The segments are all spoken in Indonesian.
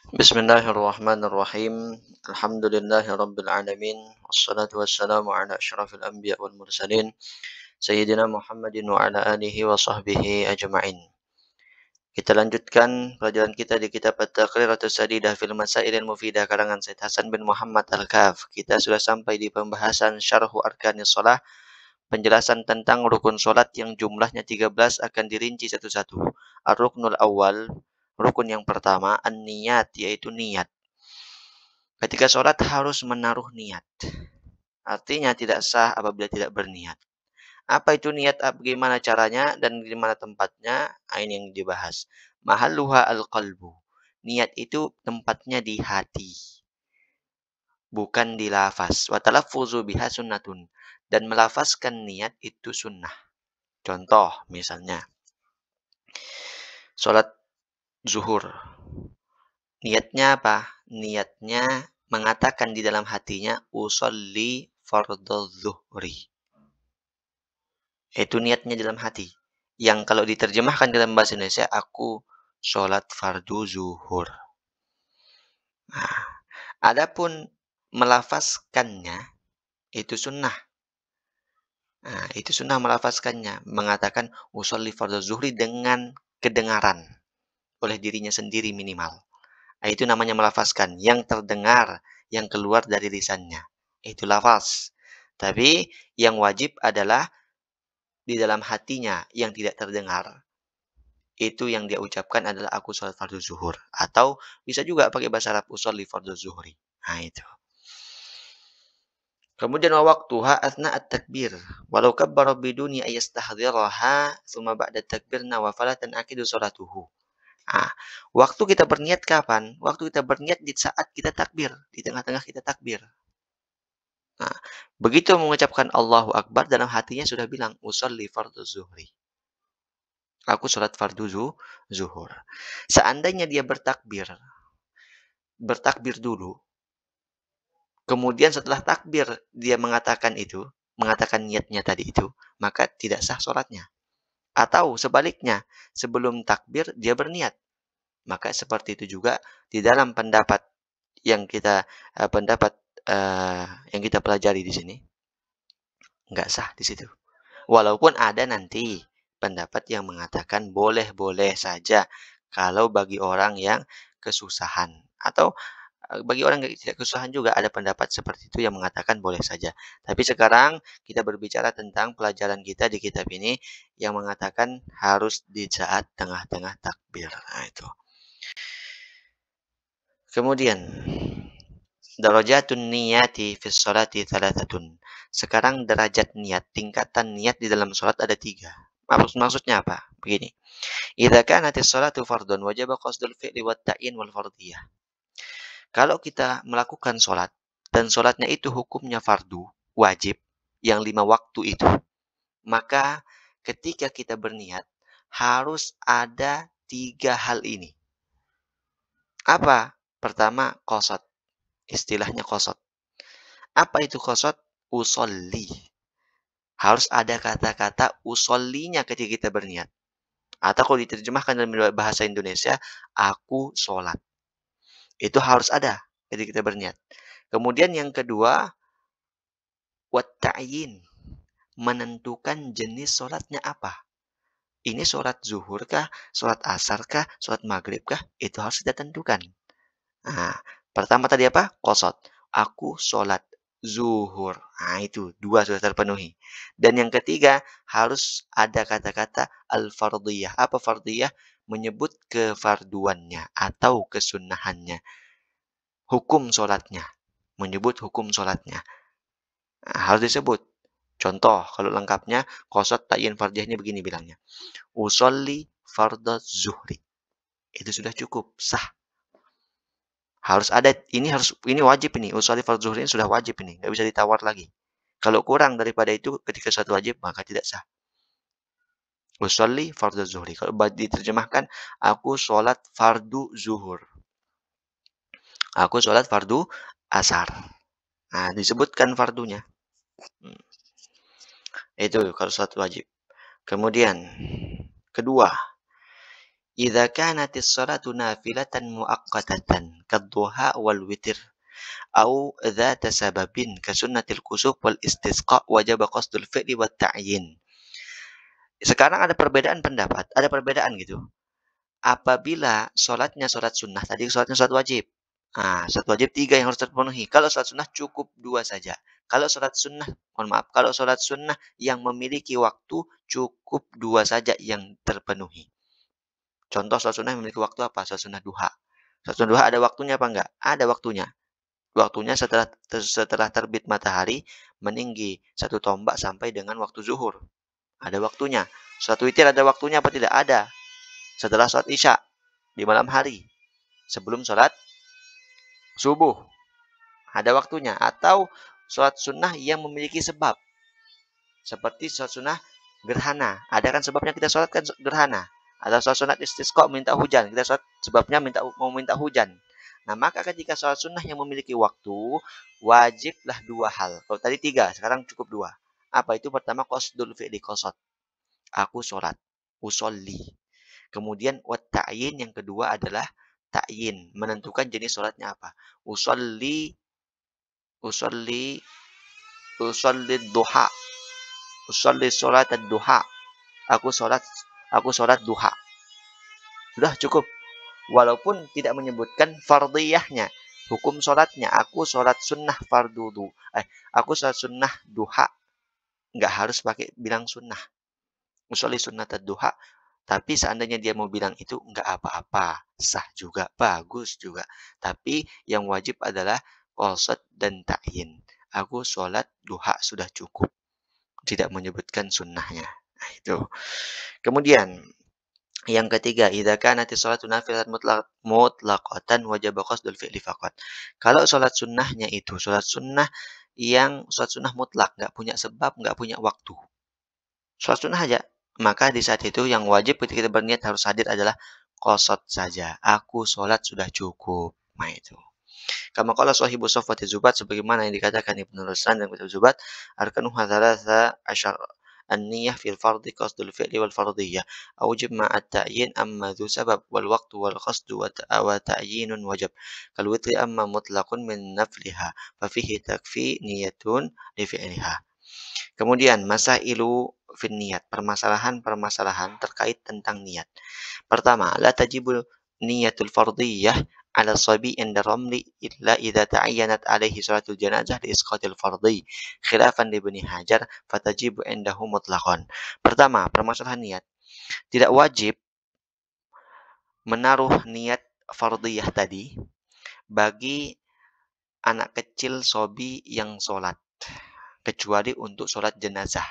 Bismillahirrahmanirrahim. Alhamdulillahirabbil alamin. Wassalatu wassalamu ala asyrafil anbiya wal mursalin sayyidina Muhammadin wa ala alihi wa sahbihi ajma'in. Kita lanjutkan pelajaran kita di kitab At-Taqriratus Sadidah fil Masailil Mufidah karangan Said Hasan bin Muhammad Al-Kaf. Kita sudah sampai di pembahasan Syarhu Arkanis Shalah, penjelasan tentang rukun salat yang jumlahnya 13 akan dirinci satu-satu. Ar-ruknul awal, rukun yang pertama, an-niyat, yaitu niat. Ketika sholat harus menaruh niat. Artinya tidak sah apabila tidak berniat. Apa itu niat? Bagaimana caranya dan di mana tempatnya? Ini yang dibahas. Mahalluha al-qalbu. Niat itu tempatnya di hati, bukan di lafaz. Wa talaffuzu biha sunnatun. Dan melafazkan niat itu sunnah. Contoh misalnya, sholat zuhur. Niatnya apa? Niatnya mengatakan di dalam hatinya usolli fardhu zuhri. Itu niatnya dalam hati. Yang kalau diterjemahkan dalam bahasa Indonesia, aku sholat fardu zuhur. Nah, adapun melafazkannya itu sunnah. Nah, itu sunnah melafazkannya, mengatakan usolli fardhu zuhri dengan kedengaran oleh dirinya sendiri minimal. Nah, itu namanya melafazkan, yang terdengar, yang keluar dari lisannya. Itu lafaz. Tapi yang wajib adalah di dalam hatinya yang tidak terdengar. Itu yang dia ucapkan adalah aku sholat fardu zuhur. Atau bisa juga pakai bahasa Arab usolli fardu zuhri. Nah itu. Kemudian waktuha asna at-takbir. Walau kabbara biduni ayastahdhiraha thumma ba'da takbir nawafalatan akidu sholatuhu. Nah, waktu kita berniat kapan? Waktu kita berniat di saat kita takbir. Di tengah-tengah kita takbir. Nah, begitu mengucapkan Allahu Akbar, dalam hatinya sudah bilang usolli fardu zuhri. Aku sholat fardu zuhur. Seandainya dia bertakbir dulu, kemudian setelah takbir dia mengatakan niatnya tadi itu, maka tidak sah sholatnya. Atau sebaliknya, sebelum takbir dia berniat, maka seperti itu juga di dalam pendapat yang kita yang kita pelajari di sini, nggak sah di situ. Walaupun ada nanti pendapat yang mengatakan boleh-boleh saja kalau bagi orang yang kesusahan. Atau bagi orang yang tidak kesusahan juga ada pendapat seperti itu yang mengatakan boleh saja. Tapi sekarang kita berbicara tentang pelajaran kita di kitab ini yang mengatakan harus di saat tengah-tengah takbir. Nah, itu. Kemudian, darajatun niyati fi sholati thalathatun. Sekarang derajat niat, tingkatan niat di dalam sholat ada 3. Maksudnya apa? Begini. Idza kanatis sholatu fardhon wajaba qasdul fi'li wat ta'yin wal fardhiyah. Kalau kita melakukan sholat dan sholatnya itu hukumnya fardu, wajib, yang 5 waktu itu, maka ketika kita berniat harus ada 3 hal ini. Apa? Pertama, qasad. Istilahnya qasad. Apa itu qasad? Usolli. Harus ada kata-kata usollinya ketika kita berniat. Atau kalau diterjemahkan dalam bahasa Indonesia, aku sholat. Itu harus ada ketika kita berniat. Kemudian yang kedua, wat ta'yin. Menentukan jenis sholatnya apa. Ini sholat zuhur kah? Sholat asar kah? Sholat maghrib kah? Itu harus kita tentukan. Nah, pertama tadi apa? Qasad. Aku sholat zuhur. Nah, itu 2 sudah terpenuhi. Dan yang ketiga, harus ada kata-kata al-fardhiyah. Apa fardhiyah? Menyebut kefarduannya atau kesunahannya. Hukum sholatnya. Menyebut hukum sholatnya. Nah, harus disebut. Contoh, kalau lengkapnya, qasad ta'yin fardhiyah ini begini bilangnya. Usolli fardhu zuhri. Itu sudah cukup, sah. Harus ada, ini wajib ini. Usolli fardhu zuhri ini sudah wajib ini, nggak bisa ditawar lagi. Kalau kurang daripada itu ketika satu wajib, maka tidak sah. Usolli fardhu zuhri. Kalau diterjemahkan, aku sholat fardu zuhur. Aku sholat fardu asar. Nah, disebutkan fardunya. Itu kalau sholat wajib. Kemudian, kedua, idza kanatis sholatu nafilatan muaqqatatan kadduha wal witr au dzata sababin ka sunnatil kusuf wal istisqa wajaba qasdul fi'li wat ta'yin. Sekarang ada perbedaan pendapat, ada perbedaan gitu. Apabila sholatnya sholat sunnah, tadi sholatnya sholat wajib. Nah, sholat wajib 3 yang harus terpenuhi. Kalau sholat sunnah cukup 2 saja. Kalau sholat sunnah, mohon maaf, kalau sholat sunnah yang memiliki waktu cukup 2 saja yang terpenuhi. Contoh sholat sunnah yang memiliki waktu apa? Sholat sunnah duha. Sholat sunnah duha ada waktunya apa enggak? Ada waktunya. Waktunya setelah terbit matahari meninggi 1 tombak sampai dengan waktu zuhur. Ada waktunya. Sholat witir ada waktunya apa tidak? Ada. Setelah sholat isya di malam hari. Sebelum sholat subuh. Ada waktunya. Atau sholat sunnah yang memiliki sebab. Seperti sholat sunnah gerhana. Ada kan sebabnya kita sholat kan gerhana. Ada sholat sunnah istisqa minta hujan. Kita sholat sebabnya mau minta hujan. Nah, maka ketika sholat sunnah yang memiliki waktu, wajiblah 2 hal. Kalau tadi 3, sekarang cukup 2. Apa itu? Pertama, qasdul fi'li qasad. Aku sholat. Usolli. Kemudian wat ta'yin yang kedua adalah ta'yin, menentukan jenis sholatnya apa. Usolli duha. Usolli sholat duha. Aku sholat duha. Sudah cukup. Walaupun tidak menyebutkan fardiyahnya, hukum sholatnya. Aku sholat sunnah aku sholat sunnah duha. Nggak harus pakai bilang sunnah. Usolli sunnat duha. Tapi seandainya dia mau bilang itu nggak apa-apa, sah juga, bagus juga. Tapi yang wajib adalah qasad dan ta'yin. Aku sholat duha sudah cukup. Tidak menyebutkan sunnahnya. Nah, itu. Kemudian, yang ketiga, idza kanati sholatu nafilatan mutlaqatan wajaba qasdul fi'li faqat. Kalau sholat sunnahnya itu, sholat sunnah mutlak, nggak punya sebab, nggak punya waktu. Sholat sunnah aja. Maka di saat itu yang wajib ketika kita berniat harus hadir adalah qasad saja. Aku sholat sudah cukup. Nah itu. Kama qala sahibu Safwati Zubat, sebagaimana yang dikatakan Ibnu Ruslan dan Ibnu Zubat, arkanu thalatha asyar an-niyah fil fardhi qasdul fi'li wal fardhiyah awjib ma'at ta'yin amma dhu sabab wal waqtu wal qasdu wa ta'yinun wajib kal witri amma mutlaqun min nafliha fa fihi takfi niyatun li fi'liha. Kemudian masailu fin niat, permasalahan-permasalahan terkait tentang niat. Pertama, la tajibul niyatul fardhiyah ala sabi inda ramli illa idza ta'ayyanat alaihi salatul janazah li isqatil fardhi khilafan li Ibnu Hajar fatajibu indahu mutlaqan. Pertama, permasalahan niat. Tidak wajib menaruh niat fardhiyah tadi bagi anak kecil sobi yang sholat, kecuali untuk sholat jenazah,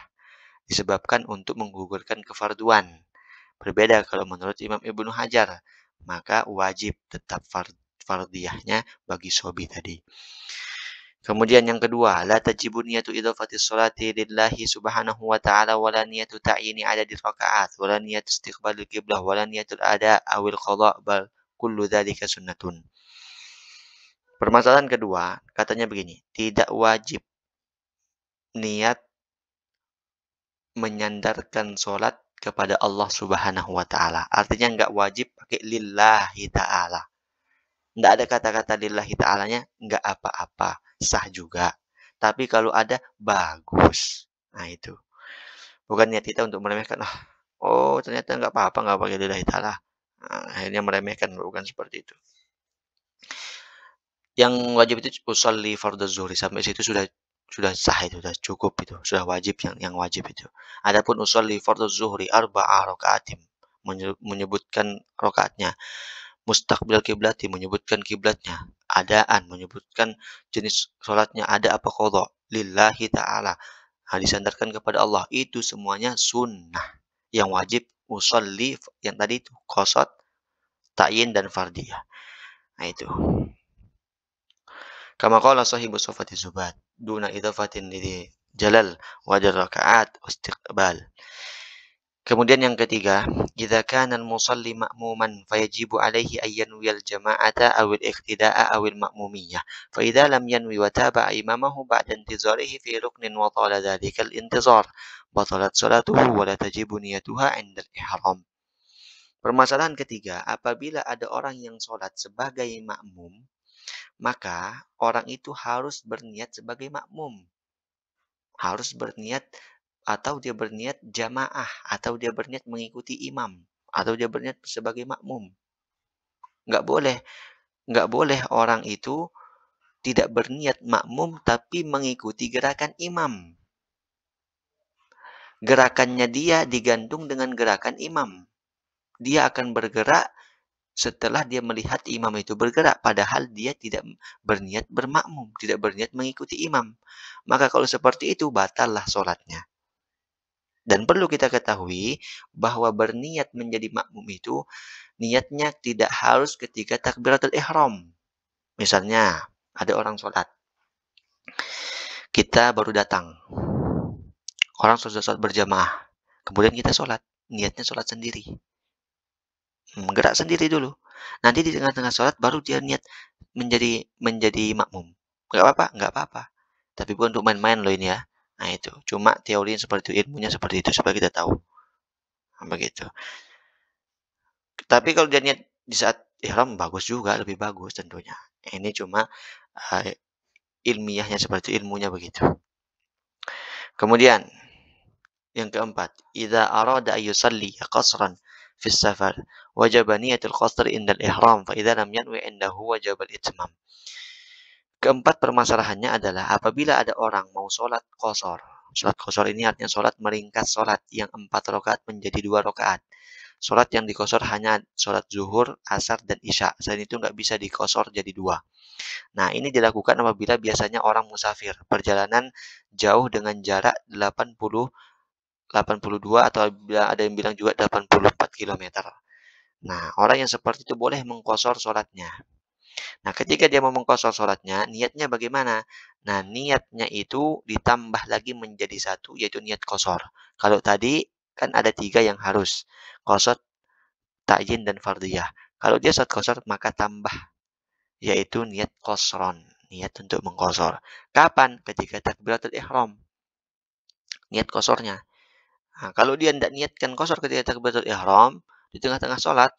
disebabkan untuk menggugurkan kefarduan. Berbeda kalau menurut Imam Ibnu Hajar, maka wajib tetap fardiyahnya bagi sobi tadi. Kemudian yang kedua, la tajibu niyatu idhafatis sholati lillahi subhanahu wa ta'ala wala niyatu ta'yini adadil rakaat wala niyatu istiqbalil qiblah wala niyatul ada awil qadha bal kullu dzalika sunnatun. Permasalahan kedua, katanya begini, tidak wajib niat menyandarkan sholat kepada Allah Subhanahu wa Ta'ala. Artinya nggak wajib pakai lillahi ta'ala. Nggak ada kata-kata lillahi ta'alanya, nggak apa-apa, sah juga. Tapi kalau ada, bagus. Nah itu. Bukan niat kita untuk meremehkan, oh ternyata nggak apa-apa, nggak pakai lillahi ta'ala. Nah, akhirnya meremehkan, bukan seperti itu. Yang wajib itu usolli fardhu zuhri, sampai situ sudah sah, itu sudah cukup, itu sudah wajib, yang wajib itu. Adapun usolli fardhu zuhri arba'a rakaatim, menyebutkan rakaatnya, mustaqbil kiblati, menyebutkan kiblatnya, adaan, menyebutkan jenis salatnya, ada apa qadha, lillahi ta'ala, disandarkan kepada Allah, itu semuanya sunnah. Yang wajib usolli yang tadi itu qasad, ta'yin dan fardiyah. Nah itu. Kama qala sahibu Safwati Zubat, duna idhafatin li jalal wa raka'at istiqbal. Kemudian yang ketiga, idza kana al-musalli ma'muman fayajibu alaihi an yanwi al-jama'ata aw al-iqtida'a aw al-ma'mumiyah. Fa idza lam yanwi wa taba'a imamahu ba'da intizarihi fi ruknin wa tala dhalika al-intizar, batalat salatuhu wa la tajibu niyatuha 'inda al-ihram. Permasalahan ketiga, apabila ada orang yang sholat sebagai makmum, maka orang itu harus berniat sebagai makmum. Harus berniat atau dia berniat jamaah, atau dia berniat mengikuti imam, atau dia berniat sebagai makmum. Nggak boleh, nggak boleh orang itu tidak berniat makmum tapi mengikuti gerakan imam. Gerakannya dia digantung dengan gerakan imam. Dia akan bergerak setelah dia melihat imam itu bergerak, padahal dia tidak berniat bermakmum, tidak berniat mengikuti imam. Maka kalau seperti itu, batallah sholatnya. Dan perlu kita ketahui bahwa berniat menjadi makmum itu, niatnya tidak harus ketika takbiratul ihram. Misalnya, ada orang sholat, kita baru datang, orang sudah sholat berjamaah, kemudian kita sholat, niatnya sholat sendiri. Gerak sendiri dulu. Nanti di tengah-tengah sholat baru dia niat menjadi makmum. Nggak apa-apa, nggak apa-apa. Tapi bukan untuk main-main loh ini ya. Nah itu, cuma teorinya seperti itu, ilmunya seperti itu supaya kita tahu. Nah, begitu. Tapi kalau dia niat di saat ihram bagus juga, lebih bagus tentunya. Ini cuma uh, ilmiahnya seperti itu, ilmunya begitu. Kemudian yang keempat, idza arada ay yusalli qasran fi safar wajib niyatul qasr inda al-ihram fa idza lam yanwi indahu wajib al-itmam. Keempat permasalahannya adalah apabila ada orang mau sholat qasar. Sholat qasar ini artinya sholat meringkas sholat yang 4 rakaat menjadi 2 rakaat. Sholat yang dikosor hanya sholat zuhur, asar, dan isya. Selain itu nggak bisa dikosor jadi 2. Nah, ini dilakukan apabila biasanya orang musafir. Perjalanan jauh dengan jarak 82 atau ada yang bilang juga 84 km. Nah, orang yang seperti itu boleh mengkosor sholatnya. Nah, ketika dia mau mengkosor sholatnya, niatnya bagaimana? Nah, niatnya itu ditambah lagi menjadi satu, yaitu niat kosor. Kalau tadi kan ada 3 yang harus. Kosor, ta'yin, dan fardiyah. Kalau dia sholat kosor, maka tambah, yaitu niat kosron. Niat untuk mengkosor. Kapan? Ketika takbiratul ihram. Niat kosornya. Nah, kalau dia tidak niatkan kosor ketika takbiratul ihram, di tengah-tengah sholat,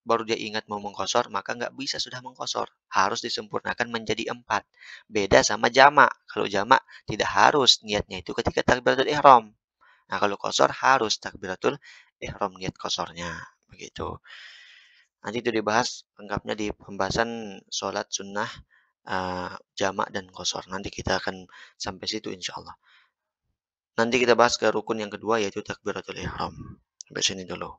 baru dia ingat mau mengkosor, maka nggak bisa sudah mengkosor. Harus disempurnakan menjadi 4. Beda sama jamak. Kalau jamak tidak harus niatnya itu ketika takbiratul ihram. Nah, kalau kosor harus takbiratul ihram niat kosornya. Begitu. Nanti itu dibahas lengkapnya di pembahasan sholat sunnah, jamak dan kosor. Nanti kita akan sampai situ insya Allah. Nanti kita bahas ke rukun yang kedua yaitu takbiratul ihram. Sampai sini dulu.